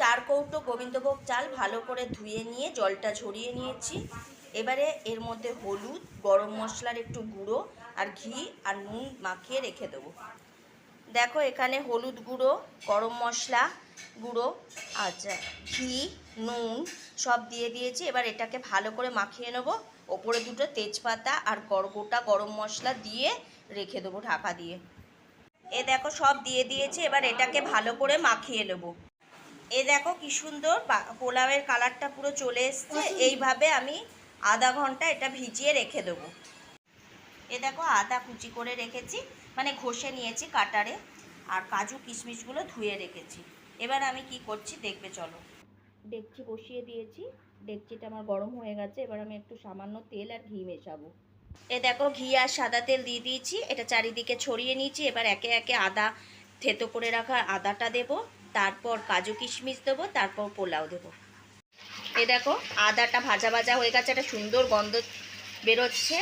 4 কৌটো গোবিন্দভোগ চাল ভালো করে ধুয়ে নিয়ে জলটা ঝরিয়ে নিয়েছি। এবারে এর মধ্যে হলুদ, গরম মশলার একটু গুঁড়ো আর ঘি আর নুন মাখিয়ে রেখে দেবো। দেখো এখানে হলুদ গুঁড়ো, গরম মশলা গুঁড়ো, আচ্ছা ঘি, নুন সব দিয়ে দিয়েছি। এবার এটাকে ভালো করে মাখিয়ে নেবো। ওপরে দুটো তেজপাতা আর গোটা গরম মশলা দিয়ে রেখে দেবো ঢাকা দিয়ে। এ দেখো সব দিয়ে দিয়েছি, এবার এটাকে ভালো করে মাখিয়ে নেবো। এ দেখো কি সুন্দর পোলাওয়ের কালারটা পুরো চলে এসছে। এইভাবে আমি আধা ঘন্টা এটা ভিজিয়ে রেখে দেবো। এ দেখো আদা কুচি করে রেখেছি, মানে ঘষে নিয়েছি কাটারে, আর কাজু কিশমিশগুলো ধুয়ে রেখেছি। এবার আমি কি করছি দেখবে চলো। ডেকচি বসিয়ে দিয়েছি, ডেকচিটা আমার গরম হয়ে গেছে। এবার আমি একটু সামান্য তেল আর ঘি মেশাবো। এ দেখো ঘি আর সাদা তেল দিয়ে দিয়েছি, এটা চারিদিকে ছড়িয়ে নিয়েছি। এবার একে একে আদা থেতো করে রাখা আদাটা দেবো, তারপর কাজু কিশমিশ দেবো, তারপর পোলাও দেবো। এ দেখো আদাটা ভাজা ভাজা হয়ে গেছে, একটা সুন্দর গন্ধ বেরোচ্ছে।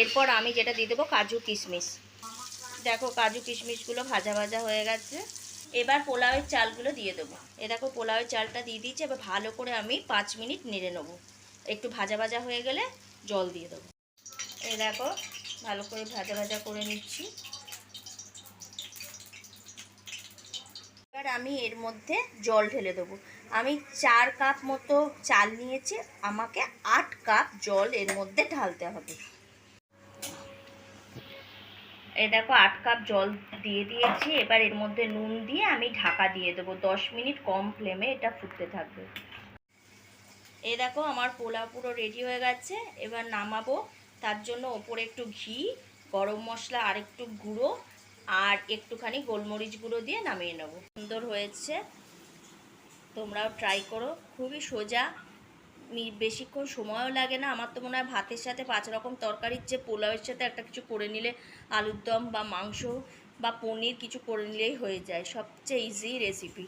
এরপর আমি যেটা দিয়ে দেবো কাজু কিশমিশ। দেখো কাজু কিশমিশগুলো ভাজা ভাজা হয়ে গেছে। এবার পোলাওয়ের চালগুলো দিয়ে দেবো। এ দেখো পোলাওয়ের চালটা দিয়ে দিয়েছি। এবার ভালো করে আমি 5 মিনিট নেড়ে নেবো। একটু ভাজা ভাজা হয়ে গেলে জল দিয়ে দেবো। এই দেখো ভালো করে ভাজা ভাজা করে নিচ্ছি। এবার আমি এর মধ্যে জল ঢেলে দেবো। আমি 4 কাপ মতো চাল নিয়েছি, আমাকে 8 কাপ জল এর মধ্যে ঢালতে হবে। এই দেখো 8 কাপ জল দিয়ে দিয়েছি। এবার এর মধ্যে নুন দিয়ে আমি ঢাকা দিয়ে দেবো। 10 মিনিট কম ফ্লেমে এটা ফুটতে থাকবে। এই দেখো আমার পোলাও পুরো রেডি হয়ে গেছে। এবার নামাবো। তার জন্য ওপরে একটু ঘি, গরম মশলা আর একটু গুঁড়ো আর একটুখানি গোলমরিচ গুঁড়ো দিয়ে নামিয়ে নেবো। সুন্দর হয়েছে, তোমরাও ট্রাই করো। খুবই সোজা, বেশিক্ষণ সময়ও লাগে না। আমার তো মনে হয় ভাতের সাথে 5 রকম তরকারির চেয়ে পোলাওয়ের সাথে একটা কিছু করে নিলে, আলুর দম বা মাংস বা পনির কিছু করে নিলেই হয়ে যায়। সবচেয়ে ইজি রেসিপি।